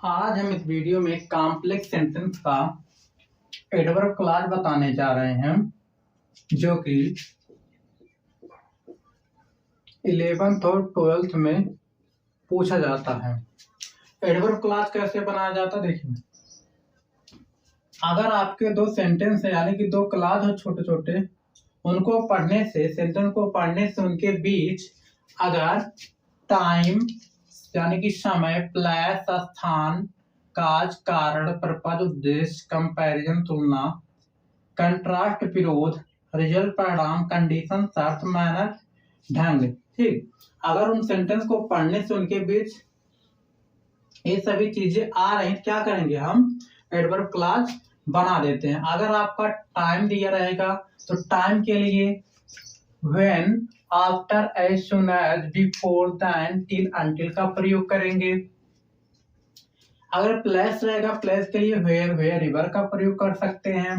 आज हम इस वीडियो में कॉम्प्लेक्स सेंटेंस का एडवर्ब क्लॉज बताने जा रहे हैं जो कि 11th और 12th में पूछा जाता है। एडवर्ब क्लॉज कैसे बनाया जाता है देखिए, अगर आपके दो सेंटेंस है यानी कि दो क्लॉज हो छोटे छोटे, उनको पढ़ने से सेंटेंस को पढ़ने से उनके बीच अगर टाइम यानी कि समय, प्लेस, स्थान, काज, कारण, पर्पज, उद्देश्य, कंपैरिजन तुलना, कंट्रास्ट विरोध, रिजल्ट परिणाम, कंडीशन शर्त, मैनर ढंग, ठीक, अगर उन सेंटेंस को पढ़ने से उनके बीच ये सभी चीजें आ रही हैं, क्या करेंगे हम एडवर्ब क्लॉज बना देते हैं। अगर आपका टाइम दिया रहेगा तो टाइम के लिए when, after, as soon as, before, then, till, until का प्रयोग करेंगे। अगर प्लेस रहेगा प्लेस के लिए where, wherever का प्रयोग कर सकते हैं।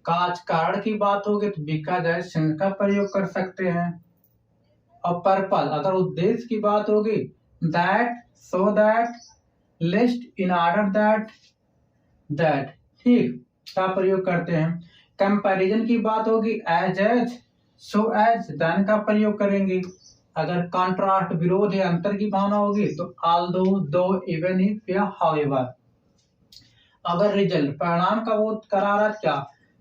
काज कारण की बात होगी तो because, as, since का प्रयोग कर सकते हैं। और पर्पल अगर उद्देश्य की बात होगी that, so that, lest, in order that, ठीक, का प्रयोग करते हैं। कंपैरिजन की बात होगी as, so as, then का प्रयोग करेंगे। अगर कॉन्ट्रास्ट विरोध या अंतर की भावना होगी तो although, though, even if या however। अगर रिजल्ट परिणाम का वो करार क्या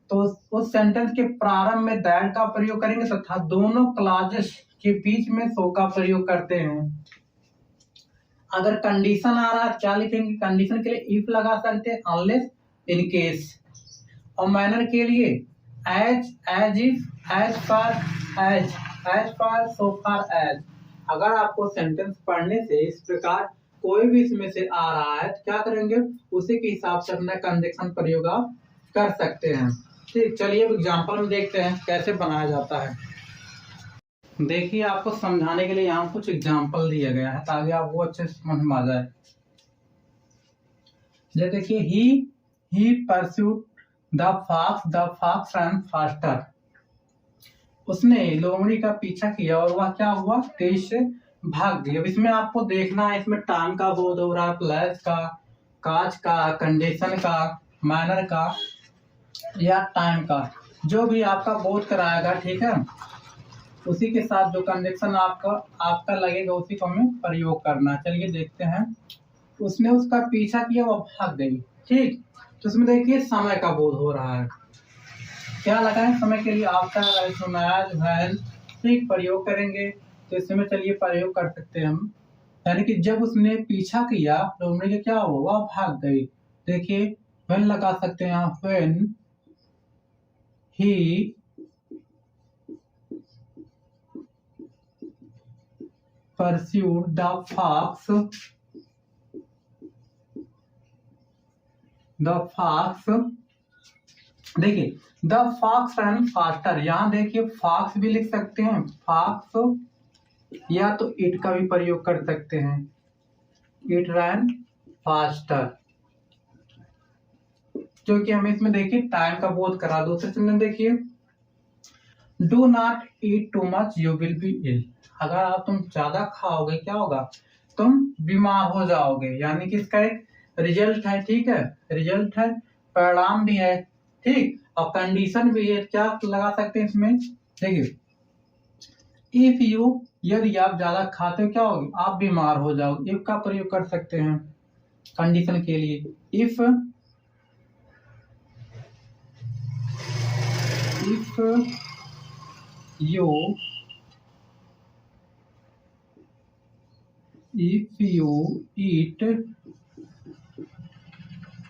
तो उस सेंटेंस के प्रारंभ में दैट का प्रयोग करेंगे तथा दोनों क्लॉजेस के बीच में सो का प्रयोग करते हैं। अगर कंडीशन आ रहा है क्या लिखेंगे, कंडीशन के लिए इफ लगा सकते हैं, अनलेस, इन केस। और मैनर के लिए as if, as per, as per, so for as. अगर आपको सेंटेंस पढ़ने से इस प्रकार कोई भी इसमें से आ रहा है तो क्या करेंगे, उसी के हिसाब से अपना कंजंक्शन प्रयोग आप कर सकते हैं। ठीक, चलिए एग्जांपल में देखते हैं कैसे बनाया जाता है। देखिए, आपको समझाने के लिए यहाँ कुछ एग्जांपल दिया गया है ताकि आपको अच्छे से समझ में आ जाए। ये देखिए, he pursued the fox run faster. उसने लोमड़ी का पीछा किया और वह क्या हुआ, तेज से भाग गई। अब इसमें आपको देखना है, इसमें टाइम का बोध हो रहा है, प्लेस का, काज का, कंडीशन का, मैनर का या टाइम का, जो भी आपका बोध कराएगा, ठीक है, उसी के साथ जो कंजंक्शन आपका लगेगा उसी को हमें प्रयोग करना। चलिए देखते हैं। उसने उसका पीछा किया, वह भाग गई, ठीक। तो इसमें देखिए समय का बोध हो रहा है। क्या लगा है समय के लिए, आफ्टर, ठीक, प्रयोग करेंगे। तो इसमें चलिए प्रयोग कर सकते हैं हम, यानी कि जब उसने पीछा किया लोमड़ी के क्या हुआ, भाग गई। देखिए व्हेन लगा सकते हैं यहाँ, when he pursued the fox, देखिए द फॉक्स रन फास्टर। यहाँ देखिए फॉक्स भी लिख सकते हैं, फॉक्स, या तो इट का भी प्रयोग कर सकते हैं, इट रन फास्टर, क्योंकि हमें इसमें देखिए टाइम का बोध करा। दूसरे सेंटेंस देखिए, do not eat too much you will be ill. अगर आप तुम ज्यादा खाओगे क्या होगा, तुम बीमार हो जाओगे। यानी कि इसका एक रिजल्ट है, ठीक है, रिजल्ट है, परिणाम भी है, ठीक, और कंडीशन भी है। क्या लगा सकते हैं इसमें, देखिए इफ यू, यदि आप ज्यादा खाते हो क्या होगी, आप बीमार हो जाओगे। इफ का प्रयोग कर सकते हैं कंडीशन के लिए, if you eat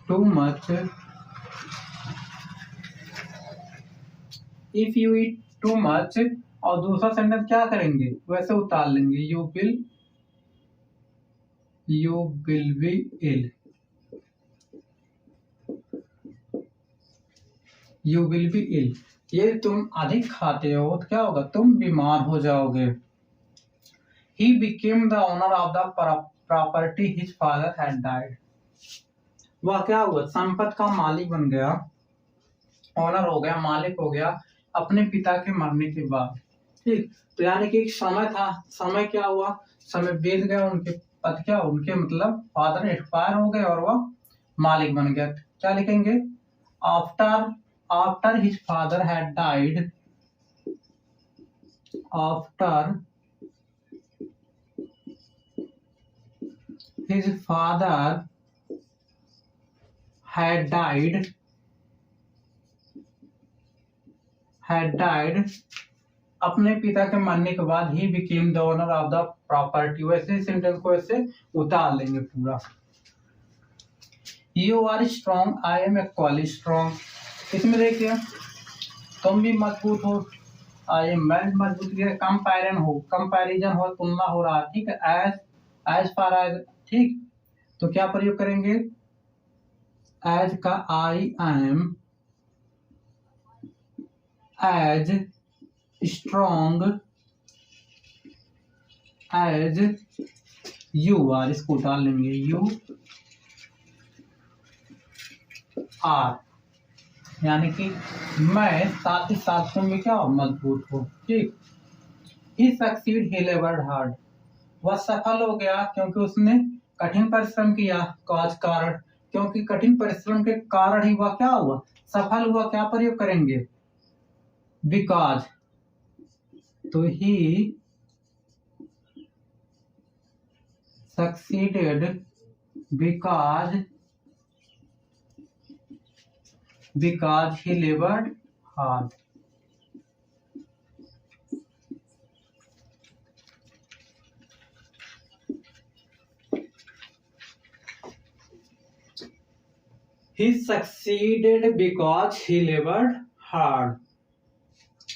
too much, if you eat too much, और दूसरा सेंटेंस क्या करेंगे, वैसे उतार लेंगे, you will be ill, you will be ill। ये तुम अधिक खाते हो तो क्या होगा, तुम बीमार हो जाओगे। He became the owner of the property his father had died। वह क्या हुआ, संपत्ति का मालिक बन गया, ऑनर हो गया, मालिक हो गया अपने पिता के मरने के बाद, ठीक। तो यानी कि एक समय था, समय क्या हुआ, समय बीत गया, उनके पद क्या उनके मतलब फादर एक्सपायर हो गए और वह मालिक बन गया। क्या लिखेंगे? After his father had died, after his father had died अपने पिता के मरने के बाद ही became the owner of the property। वैसे सेंटेंस को ऐसे उतार लेंगे पूरा। You are strong, I am equally strong। इसमें देखिए तुम भी मजबूत हो, मैं मजबूत, कंपैरिजन हो, तुलना हो रहा है, ठीक है। एज फार एज, ठीक, तो क्या प्रयोग करेंगे? एज का I am as strong as you are, इसको डाल लेंगे, यू आर, यानी कि मैं साथ ही साथ तुम भी क्या मजबूत हो, ठीक। ही सक्सीड, ही लेवर्ड हार्ड, वह सफल हो गया क्योंकि उसने कठिन परिश्रम किया। काज कारण, क्योंकि कठिन परिश्रम के कारण ही वह क्या हुआ? सफल हुआ। क्या प्रयोग करेंगे? बिकॉज, तो he succeeded because he laboured hard. He succeeded because he labored hard।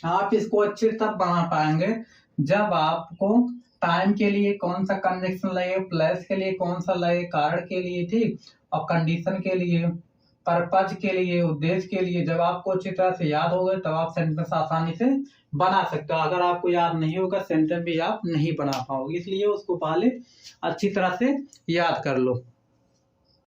आप इसको अच्छे तब बना पाएंगे जब आपको टाइम के लिए कौन सा कंजक्शन लगे, प्लेस के लिए कौन सा लगे, कारण के लिए, ठीक, और कंडीशन के लिए, पर्पज के लिए, उद्देश्य के लिए, जब आपको अच्छी तरह से याद होगा तब आप सेंटेंस आसानी से बना सकते हो। अगर आपको याद नहीं होगा सेंटेंस भी आप नहीं बना पाओगे, इसलिए उसको पहले अच्छी तरह से याद कर लो।